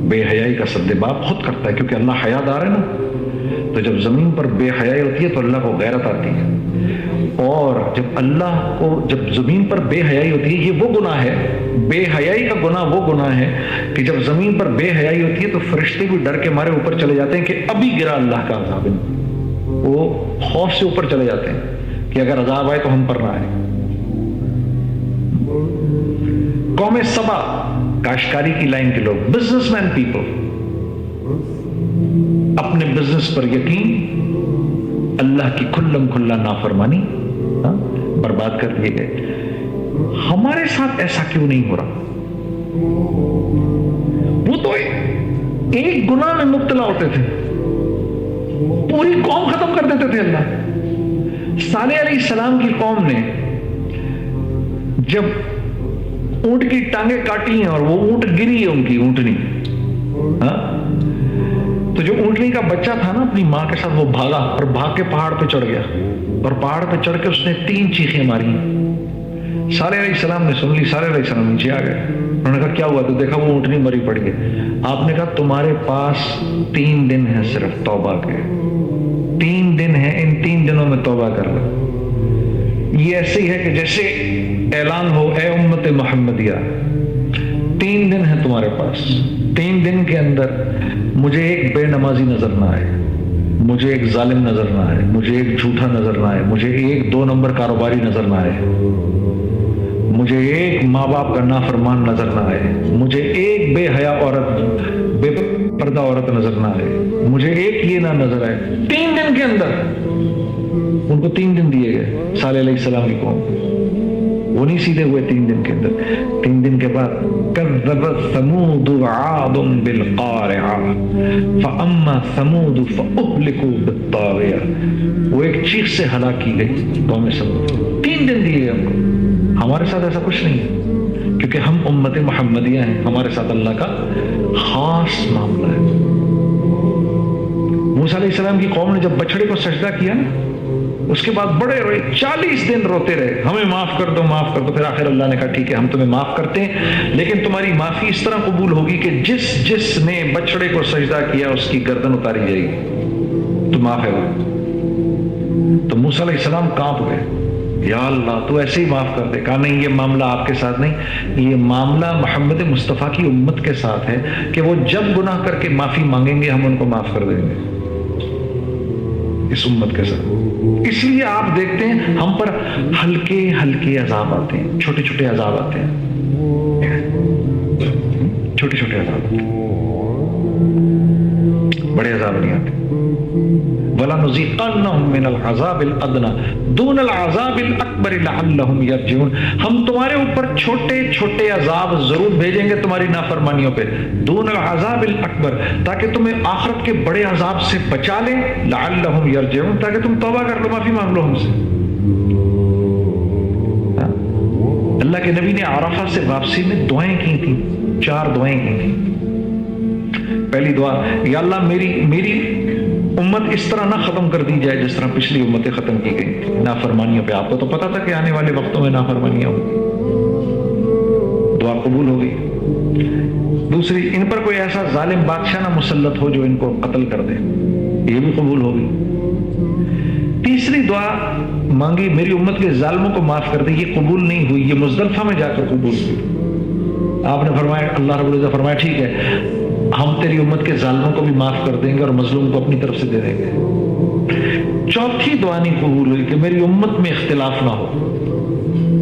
بے حیائی کا سدباب خود کرتا ہے، کیونکہ اللہ حیادار ہے نا. تو جب زمین پر بے حیائی ہوتی ہے تو اللہ کو غیرت آتی ہے. اور جب زمین پر بے حیائی ہوتی ہے، یہ وہ گناہ ہے، بے حیائی کا گناہ وہ گناہ ہے کہ جب زمین پر بے حیائی ہوتی ہے تو فرشتے بھی ڈر کے مارے اوپر چلے جاتے ہیں کہ ابھی گرا اللہ کا عذاب. وہ خوف سے اوپر چلے جاتے ہیں کہ اگر عذاب آئے تو ہم پر نہ آئے. قوم سبا کاشتکاری کی لائن کے لوگ، بزنس مین پیپل، اپنے بزنس پر یقین، اللہ کی کھلم کھلا نافرمانی، برباد کر دیے گئے. ہمارے ساتھ ایسا کیوں نہیں ہو رہا؟ وہ تو ایک گناہ میں مبتلا ہوتے تھے، پوری قوم ختم کر دیتے تھے. اللہ صالح علیہ السلام کی قوم نے جب اونٹ کی ٹانگیں کاٹی ہیں اور وہ اونٹ گری ہے، ان کی اونٹنی، تو جو اونٹنی کا بچہ تھا نا اپنی ماں کے ساتھ، وہ بھاگا اور بھاگ کے پہاڑ پہ چڑھ گیا، اور پہاڑ پہ چڑھ کے اس نے 3 چیخیں ماری. صالح علیہ السلام نے سن لی، صالح علیہ السلام نیچے آ گئے. انہوں نے کہا کیا ہوا؟ تو دیکھا وہ اونٹنی مری پڑی ہے. آپ نے کہا تمہارے پاس 3 دن ہیں صرف توبہ کے، 3 دن ہیں، ان 3 دنوں میں توبہ کر لو. یہ ایسے ہی ہے کہ جیسے اعلان ہو، اے امت محمدیہ 3 دن ہیں تمہارے پاس، 3 دن کے اندر مجھے ایک بے نمازی نظر نہ آئے، مجھے ایک ظالم نظر نہ آئے، مجھے ایک جھوٹا نظر نہ آئے، مجھے ایک 2 نمبر کاروباری نظر نہ آئے، مجھے ایک ماں باپ کا نافرمان نظر نہ آئے، مجھے ایک بے حیا عورت، بے پردہ عورت نظر نہ آئے، مجھے ایک یہ نہ نظر آئے. 3 دن کے اندر ان کو 3 دن دیے گئے صالح علیہ السلام کی قوم. وہ نہیں سیدھے ہوئے 3 دن کے اندر. 3 دن کے بعد کذبت ثمود وعاد بالقارعہ فاما ثمود فاہلکوا بالطاغیہ. وہ ایک چیخ سے ہلاک کی گئی قوم ثمود. 3 دن دیے ہم کو. ہمارے ساتھ ایسا کچھ نہیں ہے کیونکہ ہم امت محمدیہ ہیں. ہمارے ساتھ اللہ کا خاص معاملہ ہے. موسیٰ علیہ السلام کی قوم نے جب بچڑے کو سجدہ کیا نا، اس کے بعد بڑے روئے، 40 دن روتے رہے، ہمیں معاف کر دو، معاف کر دو. پھر آخر اللہ نے کہا ٹھیک ہے ہم تمہیں معاف کرتے ہیں، لیکن تمہاری معافی اس طرح قبول ہوگی کہ جس نے بچڑے کو سجدہ کیا اس کی گردن اتاری جائے گی، تو معاف ہے وہ. تو موسیٰ علیہ السلام کانپ گئے، یا اللہ تو ایسے ہی معاف کر دے. کہا نہیں، یہ معاملہ آپ کے ساتھ نہیں، یہ معاملہ محمد مصطفیٰ کی امت کے ساتھ ہے کہ وہ جب گناہ کر کے معافی مانگیں گے ہم ان کو معاف کر دیں گے، اس امت کے ساتھ. اس لیے آپ دیکھتے ہیں ہم پر ہلکے ہلکے عذاب آتے ہیں، چھوٹے چھوٹے عذاب آتے ہیں، چھوٹے چھوٹے عذاب آتے ہیں، بڑے عذاب نہیں آتے. وَلَنُذِيقَنَّهُم مِّنَ الْعَذَابِ الْأَدْنَىٰ دُونَ الْعَذَابِ الْأَكْبَرِ لَعَلَّهُمْ يَرْجِعُونَ. ہم تمہارے اوپر چھوٹے چھوٹے عذاب ضرور بھیجیں گے تمہاری نافرمانیوں پہ، دون العذاب الاکبر، تاکہ تمہیں آخرت کے بڑے عذاب سے بچا لیں، لعلہم یرجعون، تاکہ تم توبہ کر لو، معافی مانگ لو ہم سے. اللہ کے نبی نے عرفہ سے واپسی میں دعائیں کی تھیں، 4 دعائیں کی تھیں. پہلی دعا، یا اللہ میری امت اس طرح نہ ختم کر دی جائے جس طرح پچھلی امتیں ختم کی گئی نافرمانیوں پہ. آپ کو تو پتا تھا کہ آنے والے وقتوں میں نافرمانیاں ہوں. دعا قبول ہو گئی. دوسری، ان پر کوئی ایسا ظالم بادشاہ نہ مسلط ہو جو ان کو قتل کر دے، یہ بھی قبول ہو گئی. تیسری دعا مانگی، میری امت کے ظالموں کو معاف کر دے، یہ قبول نہیں ہوئی، یہ مزدلفہ میں جا کر قبول ہوئی. آپ نے فرمایا، اللہ رب العزت فرمایا ٹھیک ہے ہم تیری امت کے ظالموں کو بھی معاف کر دیں گے اور مظلوم کو اپنی طرف سے دے دیں گے. چوتھی دعا نہیں قبول ہوئی کہ میری امت میں اختلاف نہ ہو،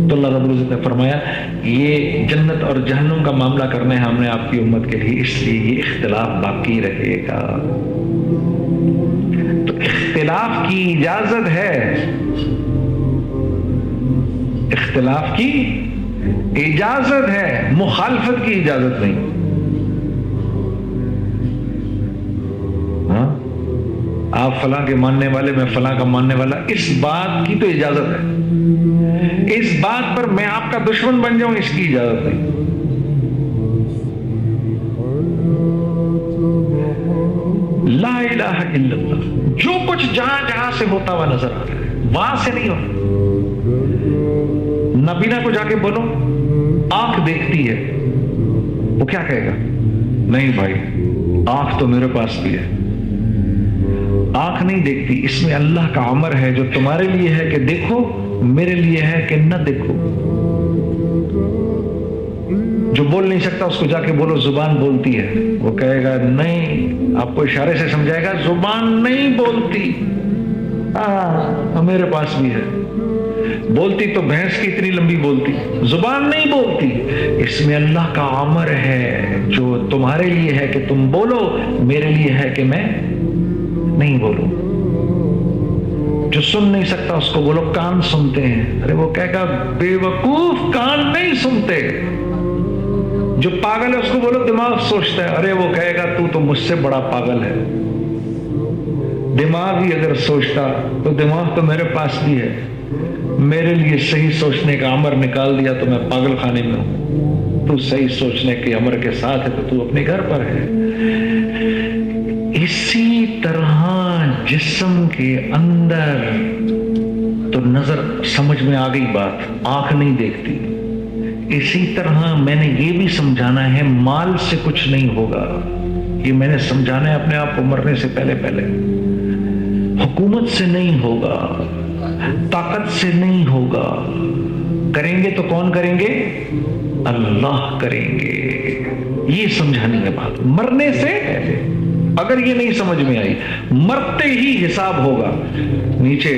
تو اللہ رب العزت نے فرمایا یہ جنت اور جہنم کا معاملہ کرنا ہے ہم نے آپ کی امت کے لیے، اس لیے یہ اختلاف باقی رہے گا. تو اختلاف کی اجازت ہے، اختلاف کی اجازت ہے، مخالفت کی اجازت نہیں. آپ فلاں کے ماننے والے، میں فلاں کا ماننے والا، اس بات کی تو اجازت ہے. اس بات پر میں آپ کا دشمن بن جاؤں، اس کی اجازت نہیں. لا الہ الا اللہ، جو کچھ جہاں جہاں سے ہوتا ہوا نظر آ رہا ہے وہاں سے نہیں ہوتا. نبینا کو جا کے بولو، آنکھ دیکھتی ہے، وہ کیا کہے گا؟ نہیں بھائی، آنکھ تو میرے پاس بھی ہے، آنکھ نہیں دیکھتی، اس میں اللہ کا امر ہے، جو تمہارے لیے ہے کہ دیکھو، میرے لیے ہے کہ نہ دیکھو۔ جو بول نہیں سکتا اس کو جا کے بولو زبان بولتی ہے، وہ کہے گا نہیں، آپ کو اشارے سے سمجھائے گا زبان نہیں بولتی، میرے پاس بھی ہے، بولتی تو بھینس کی اتنی لمبی بولتی، زبان نہیں بولتی، اس میں اللہ کا امر ہے، جو تمہارے لیے ہے کہ تم بولو، میرے لیے ہے کہ میں نہیں بولوں۔ جو سن نہیں سکتا اس کو بولو کان سنتے ہیں، ارے وہ کہے گا بے وقوف، کان نہیں سنتے۔ جو پاگل ہے اس کو بولو دماغ سوچتا ہے، ارے وہ کہے گا تو مجھ سے بڑا پاگل ہے، دماغ ہی اگر سوچتا تو دماغ تو میرے پاس بھی ہے، میرے لیے صحیح سوچنے کا امر نکال دیا تو میں پاگل خانے میں ہوں، تو صحیح سوچنے کے امر کے ساتھ ہے تو اپنے گھر پر ہے۔ اسی طرح جسم کے اندر تو نظر سمجھ میں آ گئی بات، آنکھ نہیں دیکھتی، اسی طرح میں نے یہ بھی سمجھانا ہے مال سے کچھ نہیں ہوگا، یہ میں نے سمجھانا ہے اپنے آپ کو مرنے سے پہلے پہلے، حکومت سے نہیں ہوگا، طاقت سے نہیں ہوگا، کریں گے تو کون کریں گے؟ اللہ کریں گے، یہ سمجھانی ہے بات مرنے سے۔ اگر یہ نہیں سمجھ میں آئی، مرتے ہی حساب ہوگا، نیچے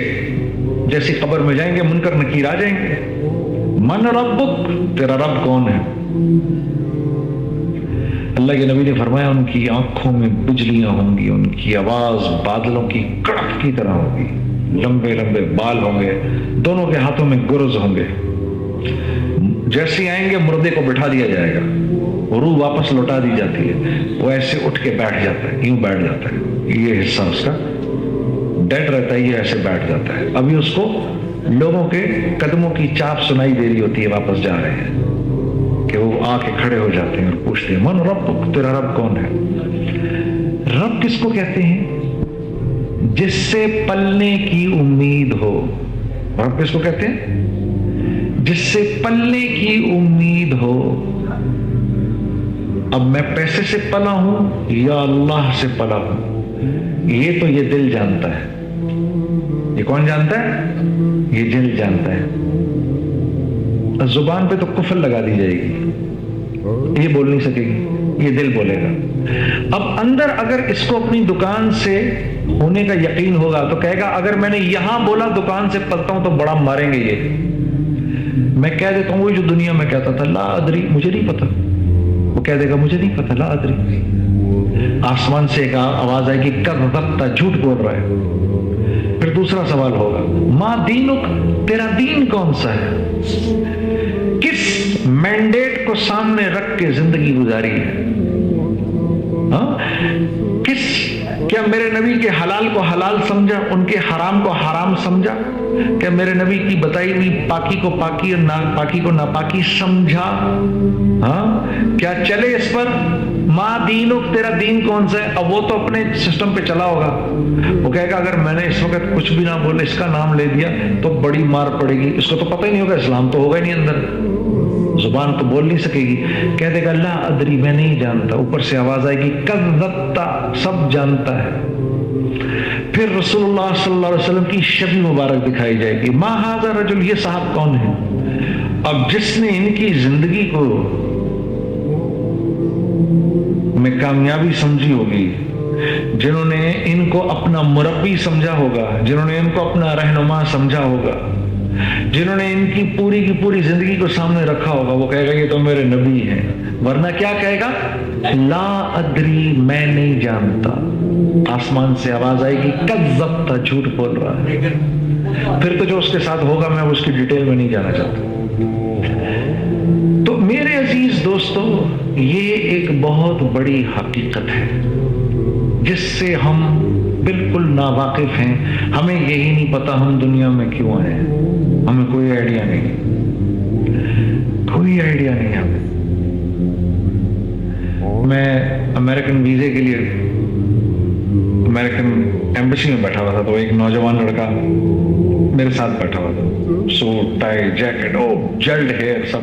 جیسی قبر میں جائیں گے منکر نکیر آ جائیں گے، من ربک، تیرا رب کون ہے؟ اللہ کے نبی نے فرمایا ان کی آنکھوں میں بجلیاں ہوں گی، ان کی آواز بادلوں کی کڑک کی طرح ہوگی، لمبے لمبے بال ہوں گے، دونوں کے ہاتھوں میں گرز ہوں گے، جیسے آئیں گے مردے کو بٹھا دیا جائے گا، روح واپس لوٹا دی جاتی ہے، وہ ایسے اٹھ کے بیٹھ جاتا ہے، یوں بیٹھ جاتا ہے، یہ حصہ اس کا ڈیڈ رہتا ہے، یہ ایسے بیٹھ جاتا ہے، ابھی اس کو لوگوں کے قدموں کی چاپ سنائی دے رہی ہوتی ہے واپس جا رہے ہیں، کہ وہ آ کے کھڑے ہو جاتے ہیں اور پوچھتے ہیں من رب، تیرا رب کون ہے؟ رب کس کو کہتے ہیں؟ جس سے پلنے کی امید ہو۔ رب کس کو کہتے ہیں؟ جس سے پلنے کی امید ہو۔ اب میں پیسے سے پلا ہوں یا اللہ سے پلا ہوں، یہ تو یہ دل جانتا ہے۔ یہ کون جانتا ہے؟ یہ دل جانتا ہے۔ زبان پہ تو کفر لگا دی جائے گی، یہ بول نہیں سکے گی، یہ دل بولے گا۔ اب اندر اگر اس کو اپنی دکان سے ہونے کا یقین ہوگا تو کہے گا اگر میں نے یہاں بولا دکان سے پلتا ہوں تو بڑا ماریں گے یہ، میں کہہ دیتا ہوں وہی جو دنیا میں کہتا تھا لا ادری، مجھے نہیں پتا، وہ کہہ دے گا مجھے نہیں پتا لا ادری۔ آسمان سے ایک آواز آئے گی کذبت، جھوٹ بول رہا ہے۔ پھر دوسرا سوال ہوگا ما دینک، تیرا دین کون سا ہے؟ کس مینڈیٹ کو سامنے رکھ کے زندگی گزاری ہے؟ کیا میرے نبی کے حلال کو حلال سمجھا، ان کے حرام کو حرام سمجھا؟ کیا میرے نبی کی بتائی ہوئی پاکی کو پاکی اور ناپاکی کو ناپاکی سمجھا؟ کیا چلے اس پر؟ ما دینک، تیرا دین کون سا ہے؟ اب وہ تو اپنے سسٹم پہ چلا ہوگا، وہ کہے گا اگر میں نے اس وقت کچھ بھی نہ بولے اس کا نام لے دیا تو بڑی مار پڑے گی، اس کو تو پتہ ہی نہیں ہوگا، اسلام تو ہوگا ہی نہیں اندر، زبان تو بول نہیں سکے گی، کہہ دے گا لا ادری، میں نہیں جانتا۔ اوپر سے آواز آئے گی کذبت، سب جانتا ہے۔ پھر رسول اللہ صلی اللہ علیہ وسلم کی شبی مبارک دکھائی جائے گی، ما ھذا رجل، یہ صاحب کون ہے؟ اب جس نے ان کی زندگی کو میں کامیابی سمجھی ہوگی، جنہوں نے ان کو اپنا مربی سمجھا ہوگا، جنہوں نے ان کو اپنا رہنما سمجھا ہوگا، جنہوں نے ان کی پوری زندگی کو سامنے رکھا ہوگا، وہ کہے گا یہ تو میرے نبی ہیں، ورنہ کیا کہے گا؟ لا ادری، میں نہیں جانتا۔ آسمان سے آواز آئے گی کذبت، جھوٹ بول رہا ہے۔ پھر تو جو اس کے ساتھ ہوگا میں اس کی ڈیٹیل میں نہیں جانا چاہتا۔ تو میرے عزیز دوستو، یہ ایک بہت بڑی حقیقت ہے جس سے ہم بالکل ناواقف ہیں، ہمیں یہی نہیں پتا ہم دنیا میں کیوں آئے ہیں، ہمیں کوئی آئیڈیا نہیں، کوئی آئیڈیا نہیں ہمیں۔ میں امریکن ویزے کے لیے امریکن ایمبیسی میں بیٹھا ہوا تھا، تو ایک نوجوان لڑکا میرے ساتھ بیٹھا ہوا تھا، suit tie jacket, gelled hair سب،